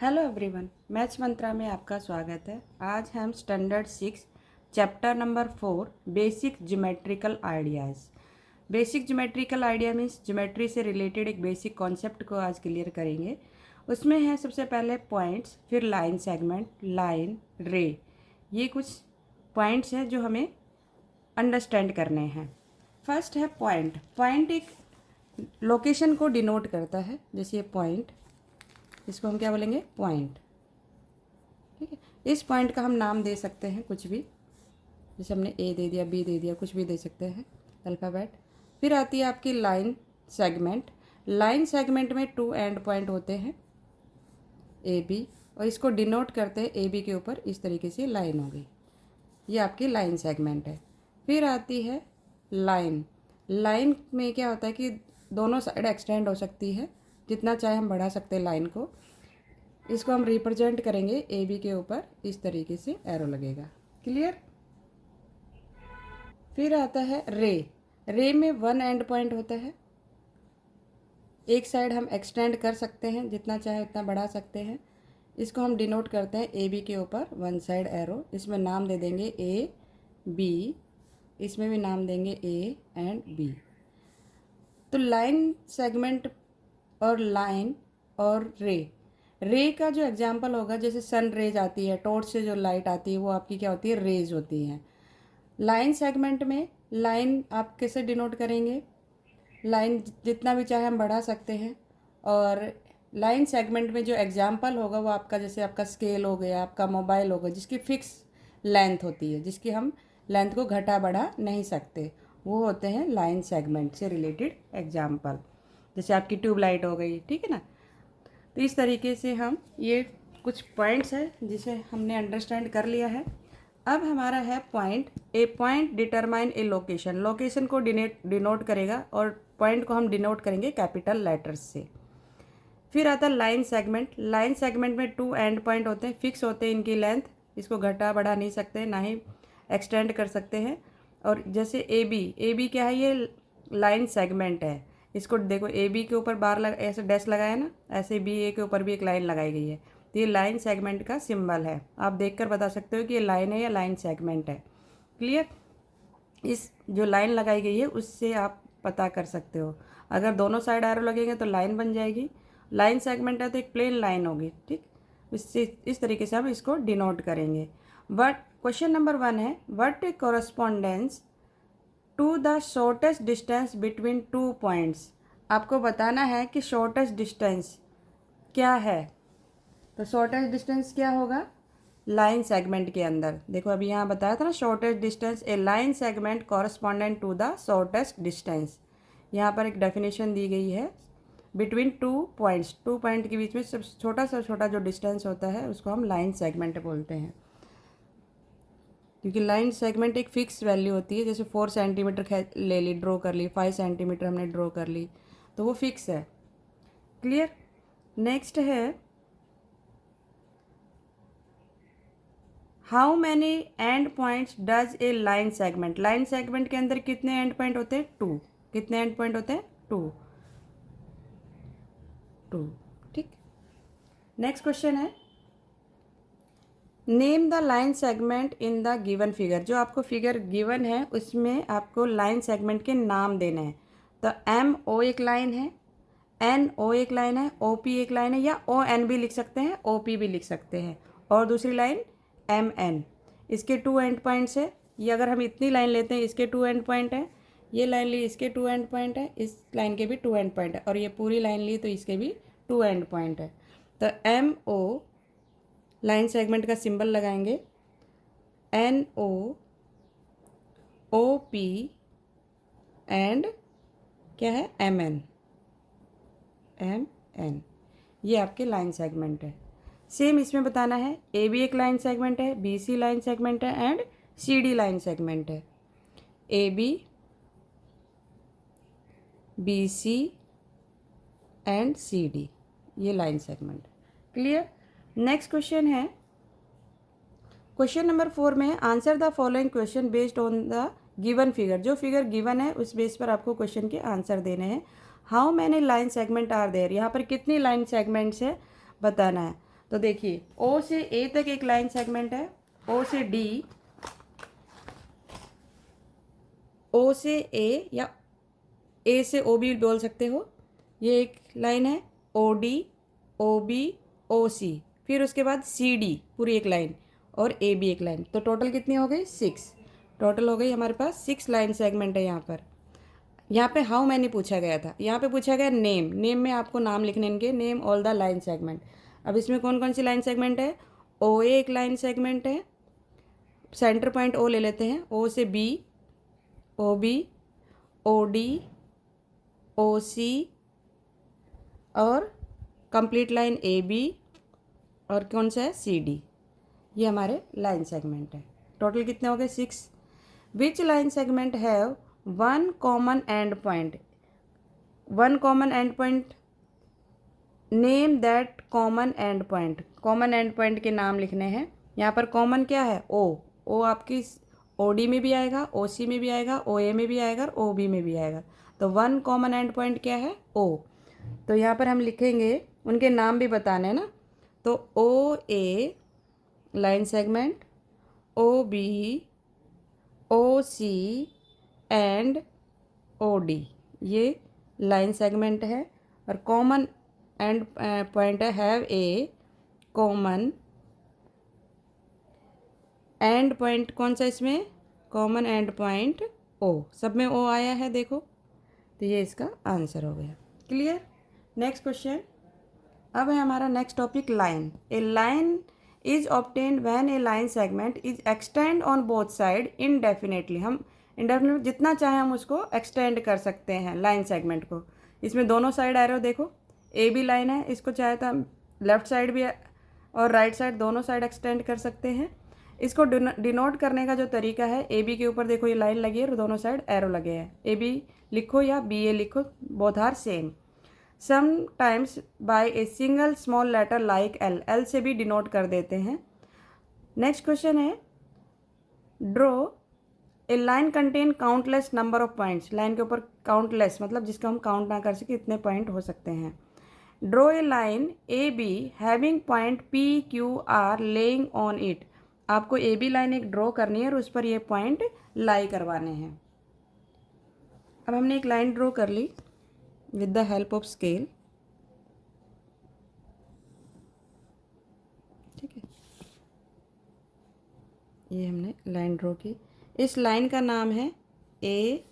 Hello everyone, maths मंत्रा में आपका स्वागत है। आज हम standard 6 chapter number 4 basic geometrical ideas. Basic geometrical idea means geometry से रिलेटेड एक बेसिक कॉन्सेप्ट को आज क्लियर करेंगे। उसमें है सबसे पहले पॉइंट्स, फिर लाइन सेगमेंट, लाइन, रे। ये कुछ पॉइंट्स हैं जो हमें अंडरस्टैंड करने हैं। फर्स्ट है पॉइंट। पॉइंट एक लोकेशन को डिनोट करता है, जैसे ये पॉइंट, इसको हम क्या बोलेंगे? पॉइंट। ठीक है, इस पॉइंट का हम नाम दे सकते हैं कुछ भी, जैसे हमने ए दे दिया, बी दे दिया, कुछ भी दे सकते हैं अल्फ़ाबेट। फिर आती है आपकी लाइन सेगमेंट। लाइन सेगमेंट में 2 एंड पॉइंट होते हैं ए बी, और इसको डिनोट करते हैं ए बी के ऊपर इस तरीके से लाइन हो गई, ये आपकी लाइन सेगमेंट है। फिर आती है लाइन। लाइन में क्या होता है कि दोनों साइड एक्सटेंड हो सकती है, जितना चाहे हम बढ़ा सकते हैं लाइन को। इसको हम रिप्रेजेंट करेंगे ए बी के ऊपर, इस तरीके से एरो लगेगा। क्लियर? फिर आता है रे। रे में 1 एंड पॉइंट होता है, एक साइड हम एक्सटेंड कर सकते हैं, जितना चाहे उतना बढ़ा सकते हैं। इसको हम डिनोट करते हैं ए बी के ऊपर 1 साइड एरो। इसमें नाम दे देंगे ए बी, इसमें भी नाम देंगे ए एंड बी। तो लाइन सेगमेंट और लाइन और रे। रे का जो एग्जाम्पल होगा, जैसे सन रेज आती है, टॉर्च से जो लाइट आती है वो आपकी क्या होती है? रेज होती हैं। लाइन सेगमेंट में लाइन आप कैसे डिनोट करेंगे? लाइन जितना भी चाहे हम बढ़ा सकते हैं। और लाइन सेगमेंट में जो एग्जाम्पल होगा वो आपका, जैसे आपका स्केल हो गया, आपका मोबाइल होगा, जिसकी फिक्स लेंथ होती है, जिसकी हम लेंथ को घटा बढ़ा नहीं सकते, वो होते हैं लाइन सेगमेंट से रिलेटेड एग्जाम्पल। जैसे आपकी ट्यूबलाइट हो गई, ठीक है ना। तो इस तरीके से हम, ये कुछ पॉइंट्स हैं जिसे हमने अंडरस्टैंड कर लिया है। अब हमारा है पॉइंट। ए पॉइंट डिटरमाइन ए लोकेशन। लोकेशन को डिनोट करेगा, और पॉइंट को हम डिनोट करेंगे कैपिटल लेटर्स से। फिर आता है लाइन सेगमेंट। लाइन सेगमेंट में 2 एंड पॉइंट होते हैं, फिक्स होते हैं इनकी लेंथ, इसको घटा बढ़ा नहीं सकते, ना ही एक्सटेंड कर सकते हैं। और जैसे ए बी क्या है? ये लाइन सेगमेंट है। इसको देखो, ए बी के ऊपर बार ऐसे डैश लगाया ना, ऐसे बी ए के ऊपर भी एक लाइन लगाई गई है, तो ये लाइन सेगमेंट का सिंबल है। आप देखकर बता सकते हो कि ये लाइन है या लाइन सेगमेंट है। क्लियर? इस जो लाइन लगाई गई है उससे आप पता कर सकते हो। अगर दोनों साइड एरो लगेंगे तो लाइन बन जाएगी। लाइन सेगमेंट है तो एक प्लेन लाइन होगी। ठीक, इससे इस तरीके से हम इसको डिनोट करेंगे। बट क्वेश्चन नंबर 1 है, what a correspondence to the shortest distance between 2 points. आपको बताना है कि शॉर्टेस्ट डिस्टेंस क्या है। तो शॉर्टेस्ट डिस्टेंस क्या होगा? लाइन सेगमेंट के अंदर देखो, अभी यहाँ बताया था ना, shortest distance a line segment correspondent to the shortest distance. यहाँ पर एक डेफिनेशन दी गई है, बिटवीन 2 पॉइंट्स, 2 पॉइंट के बीच में सबसे छोटा जो डिस्टेंस होता है उसको हम लाइन सेगमेंट बोलते हैं। क्योंकि लाइन सेगमेंट एक फिक्स वैल्यू होती है, जैसे 4 सेंटीमीटर ले ली, ड्रॉ कर ली, 5 सेंटीमीटर हमने ड्रॉ कर ली, तो वो फिक्स है। क्लियर? नेक्स्ट है, how many and points does a line segment. Line segment के अंदर कितने एंड पॉइंट होते हैं? 2। कितने एंड पॉइंट होते हैं? 2। ठीक। नेक्स्ट क्वेश्चन है, name the line segment in the given figure. जो आपको फिगर गिवन है उसमें आपको लाइन सेगमेंट के नाम देने हैं। तो एम ओ एक लाइन है, एन ओ एक लाइन है, ओ पी एक लाइन है, या ओ एन भी लिख सकते हैं, ओ पी भी लिख सकते हैं, और दूसरी लाइन एम एन। इसके 2 एंड पॉइंट्स है। ये अगर हम इतनी लाइन लेते हैं, इसके 2 एंड पॉइंट है, ये लाइन ली, इसके 2 एंड पॉइंट है, इस लाइन के भी 2 एंड पॉइंट है, और ये पूरी लाइन ली तो इसके भी 2 एंड पॉइंट है। तो एम ओ लाइन सेगमेंट का सिंबल लगाएंगे, N O, O P and क्या है? M N, M N. ये आपके लाइन सेगमेंट है। सेम इसमें बताना है, ए बी एक लाइन सेगमेंट है, बी सी लाइन सेगमेंट है, and C D line segment है। A B, B C and C D, ये line segment. Clear? Next question है, क्वेश्चन नंबर 4 में answer the following question based on the given figure. जो figure given है उस base पर आपको question के आंसर देने हैं। How many line segment are there. यहाँ पर कितनी लाइन सेगमेंट्स है बताना है। तो देखिए ओ से ए तक एक लाइन सेगमेंट है, ओ से डी, ओ से ए या ए से ओ भी बोल सकते हो, ये एक लाइन है, ओ डी, ओ बी, ओ सी, फिर उसके बाद सी डी पूरी एक लाइन और ए बी एक लाइन। तो टोटल कितनी हो गई? 6। टोटल हो गई हमारे पास 6 लाइन सेगमेंट है यहाँ पर। यहाँ पे हाउ मैनी पूछा गया था, यहाँ पे पूछा गया नेम। नेम में आपको नाम लिखने इनके, name all the line segment. अब इसमें कौन कौन सी लाइन सेगमेंट है? ओ ए एक लाइन सेगमेंट है, सेंटर पॉइंट ओ ले लेते हैं, ओ से B, O B, O D, O C और कंप्लीट लाइन ए बी, और कौन सा है? C D. ये हमारे लाइन सेगमेंट है। टोटल कितने हो गए? 6। Which line segment have one common end point? One common end point, name that common end point. Common end point के नाम लिखने हैं। यहाँ पर कॉमन क्या है? ओ। ओ आपकी ओ डी में भी आएगा, ओ सी में भी आएगा, ओ ए में भी आएगा और ओ बी में भी आएगा। तो वन कॉमन एंड पॉइंट क्या है? ओ। तो यहाँ पर हम लिखेंगे, उनके नाम भी बताने हैं ना। तो O A line segment, O B, O C and O D, ये लाइन सेगमेंट है। और कॉमन एंड पॉइंट है have a common end point. कौन सा इसमें? Common end point O. सब में ओ आया है देखो, तो ये इसका आंसर हो गया। क्लियर? Next question. अब है हमारा next topic line. A line is obtained when A line segment is extend on both side indefinitely. हम इनडेफिनेटली जितना चाहे हम उसको एक्सटेंड कर सकते हैं लाइन सेगमेंट को। इसमें दोनों साइड एरो देखो, ए बी लाइन है, इसको चाहे तो हम लेफ्ट साइड भी और राइट साइड दोनों साइड एक्सटेंड कर सकते हैं। इसको डिनोट करने का जो तरीका है, ए बी के ऊपर देखो ये लाइन लगी है और दोनों साइड एरो लगे हैं। ए बी लिखो या बी ए लिखो, both are same. Sometimes by a single small letter like L, L से भी डिनोट कर देते हैं। नेक्स्ट क्वेश्चन है, draw a line contain countless number of points. Line के ऊपर काउंटलेस मतलब जिसका हम काउंट ना कर सके इतने पॉइंट हो सकते हैं। Draw a line A be having point P Q R laying on it. आपको ए बी लाइन एक ड्रॉ करनी है और उस पर ये पॉइंट लाई करवाने हैं। अब हमने एक लाइन ड्रॉ कर ली with the help of scale. ठीक है, ये हमने लाइन ड्रॉ की। इस लाइन का नाम है ए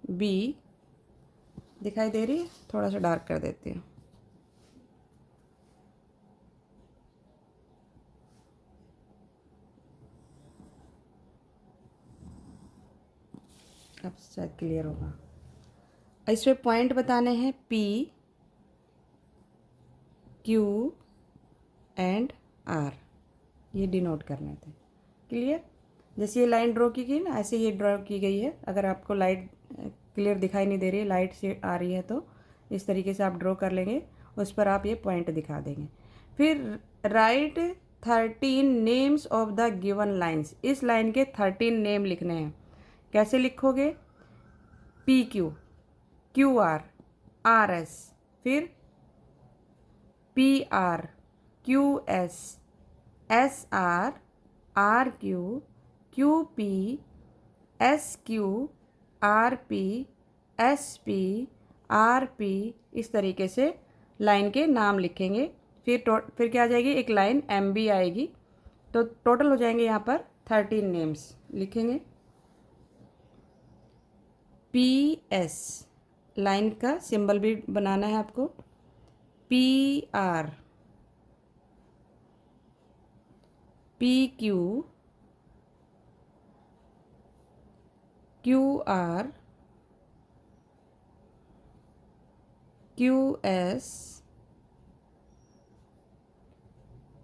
बी। दिखाई दे रही है? थोड़ा सा डार्क कर देती हूँ। अब शायद क्लियर होगा। इसमें पॉइंट बताने हैं पी क्यू एंड आर, ये डिनोट करने थे। क्लियर? जैसे ये लाइन ड्रॉ की गई ना, ऐसे ये ड्रॉ की गई है। अगर आपको लाइट क्लियर दिखाई नहीं दे रही है, लाइट से आ रही है, तो इस तरीके से आप ड्रॉ कर लेंगे, उस पर आप ये पॉइंट दिखा देंगे। फिर write 13 names of the given lines. इस लाइन के 13 नेम लिखने हैं। कैसे लिखोगे? P Q, Q R, R S, फिर P R, Q S, S R, R Q, Q P, S Q, R P, S P, R P. इस तरीके से लाइन के नाम लिखेंगे। फिर क्या आ जाएगी? एक लाइन एम बी आएगी। तो टोटल हो जाएंगे यहाँ पर 13 नेम्स लिखेंगे। पी एस लाइन का सिंबल भी बनाना है आपको। P R, P Q, Q are, Q S,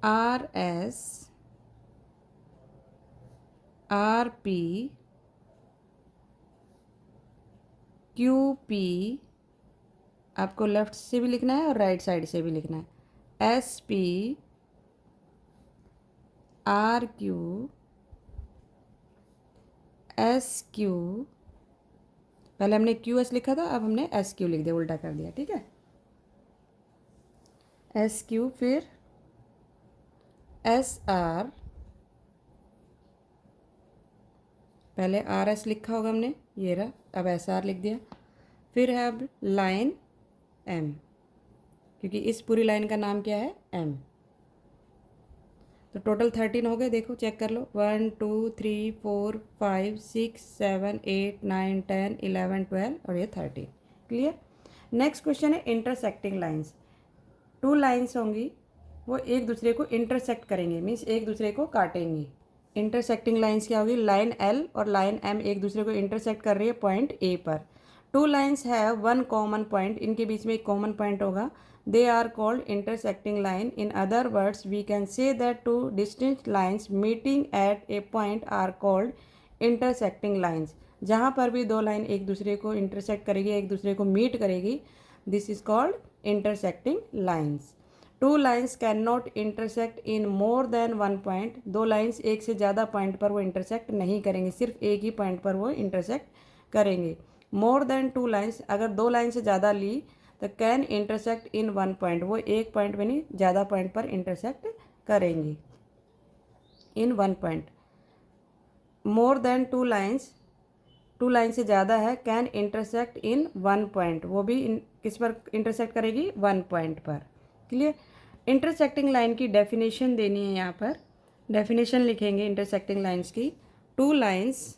R S, R P, Q P, आपको लेफ्ट से भी लिखना है और राइट साइड से भी लिखना है। S P, R Q, S Q, पहले हमने क्यू एस लिखा था, अब हमने एस क्यू लिख दिया, उल्टा कर दिया। ठीक है, एस क्यू, फिर एस आर, पहले आर एस लिखा होगा हमने, ये रहा, अब एस आर लिख दिया। फिर है अब लाइन एम, क्योंकि इस पूरी लाइन का नाम क्या है, एम। तो टोटल 13 हो गए, देखो चेक कर लो, 1 2 3 4 5 6 7 8 9 10 11 12 और ये 13। क्लियर। नेक्स्ट क्वेश्चन है इंटरसेक्टिंग लाइंस। टू लाइंस होंगी, वो एक दूसरे को इंटरसेक्ट करेंगे, मीन्स एक दूसरे को काटेंगी। इंटरसेक्टिंग लाइंस क्या होगी, लाइन एल और लाइन एम एक दूसरे को इंटरसेक्ट कर रही है पॉइंट ए पर। Two lines have one common point, इनके बीच में एक कॉमन पॉइंट होगा, they are called intersecting line. In other words, we can say that two distinct lines meeting at a point are called intersecting lines. जहाँ पर भी दो line एक दूसरे को इंटरसेक्ट करेगी, एक दूसरे को मीट करेगी, this is called intersecting lines. Two lines can not intersect in more than one point, दो लाइन्स एक से ज़्यादा पॉइंट पर वो इंटरसेक्ट नहीं करेंगे, सिर्फ एक ही पॉइंट पर वो इंटरसेक्ट करेंगे। मोर देन टू लाइन्स, अगर दो लाइन से ज़्यादा ली तो can intersect in one point, वो एक पॉइंट में नहीं ज़्यादा पॉइंट पर इंटरसेक्ट करेंगी in one point. More than two lines, two line से ज़्यादा है, can intersect in one point, वो भी किस पर इंटरसेक्ट करेगी, वन पॉइंट पर। क्लियर। इंटरसेक्टिंग लाइन की डेफिनेशन देनी है, यहाँ पर डेफिनेशन लिखेंगे इंटरसेक्टिंग लाइन्स की। Two lines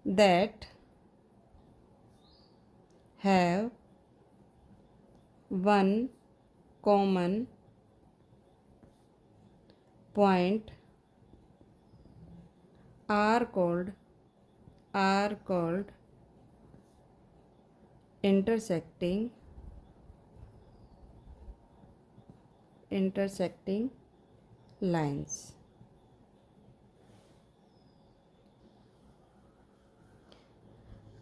that have one common point are called intersecting lines।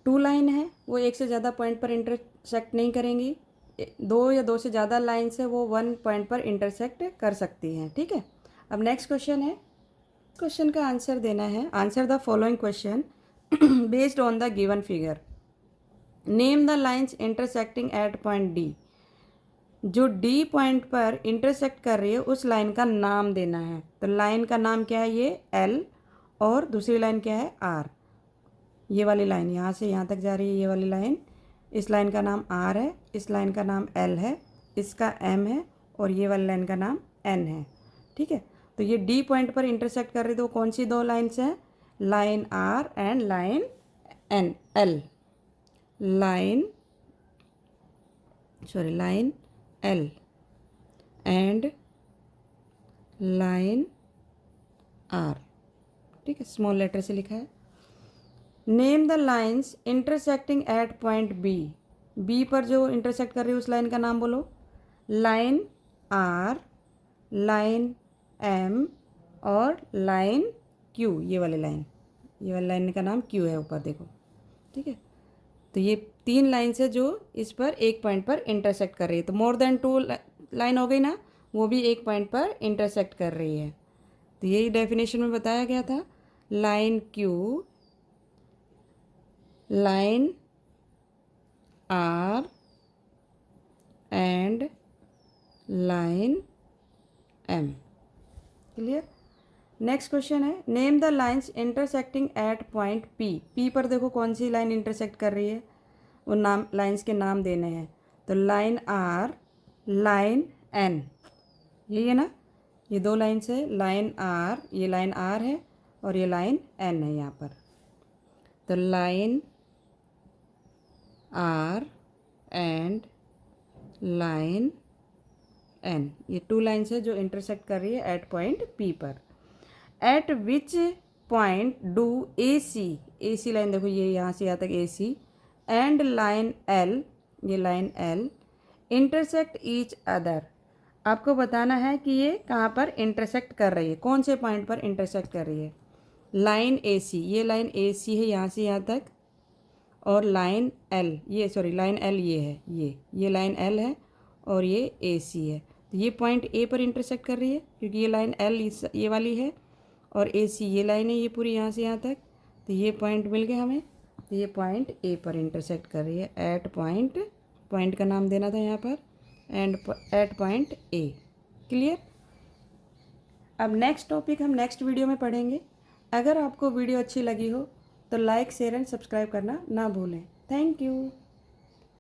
Two line है, वो एक से ज़्यादा पॉइंट पर इंटरसेक्ट नहीं करेंगी, दो या दो से ज़्यादा लाइन्स है वो वन पॉइंट पर इंटरसेक्ट कर सकती हैं। ठीक है। अब नेक्स्ट क्वेश्चन है, क्वेश्चन का आंसर देना है। Answer the following question based on the given figure. Name the lines intersecting at point D. जो डी पॉइंट पर इंटरसेक्ट कर रही है उस लाइन का नाम देना है। तो लाइन का नाम क्या है, ये एल, और दूसरी लाइन क्या है, आर। ये वाली लाइन यहाँ से यहाँ तक जा रही है, ये वाली लाइन, इस लाइन का नाम आर है, इस लाइन का नाम एल है, इसका एम है, और ये वाली लाइन का नाम एन है। ठीक है। तो ये डी पॉइंट पर इंटरसेक्ट कर रही, तो कौन सी दो लाइन्स हैं, line R and line N L, line L and line R. ठीक है, स्मॉल लेटर से लिखा है। Name the lines intersecting at point B. B पर जो इंटरसेक्ट कर रही है उस लाइन का नाम बोलो। लाइन आर, लाइन एम और लाइन क्यू, ये वाली लाइन का नाम क्यू है, ऊपर देखो। ठीक है। तो ये तीन लाइन्स है जो इस पर एक पॉइंट पर इंटरसेक्ट कर रही है। तो मोर देन टू लाइन हो गई ना, वो भी एक पॉइंट पर इंटरसेक्ट कर रही है। तो यही डेफिनेशन में बताया गया था, line Q, line R and line M. Clear. Next question है, name the lines intersecting at point P. P पर देखो कौन सी लाइन इंटरसेक्ट कर रही है, वो नाम लाइन्स के नाम देने हैं। तो लाइन आर, लाइन एन, यही है ना, ये दो लाइन्स है, लाइन आर, ये लाइन आर है और ये लाइन एन है यहाँ पर। तो line R and line N, ये टू लाइन्स है जो इंटरसेक्ट कर रही है एट पॉइंट पी पर। At which point do A C line देखो, ये यहाँ से यहाँ तक A C and line L, ये line L intersect each other. आपको बताना है कि ये कहाँ पर इंटरसेक्ट कर रही है, कौन से पॉइंट पर इंटरसेक्ट कर रही है। लाइन ए सी, ये लाइन ए सी है यहाँ से यहाँ तक, और लाइन एल, ये सॉरी लाइन एल ये है, ये लाइन एल है और ये ए सी है। तो ये पॉइंट ए पर इंटरसेक्ट कर रही है, क्योंकि ये लाइन एल ये वाली है और ए सी ये लाइन है, ये पूरी यहाँ से यहाँ तक। तो ये पॉइंट मिल गए हमें, तो ये पॉइंट ए पर इंटरसेक्ट कर रही है एट पॉइंट पॉइंट का नाम देना था यहाँ पर and at point A. Clear. अब नेक्स्ट टॉपिक हम नेक्स्ट वीडियो में पढ़ेंगे। अगर आपको वीडियो अच्छी लगी हो तो लाइक शेयर एंड सब्सक्राइब करना ना भूलें। Thank you.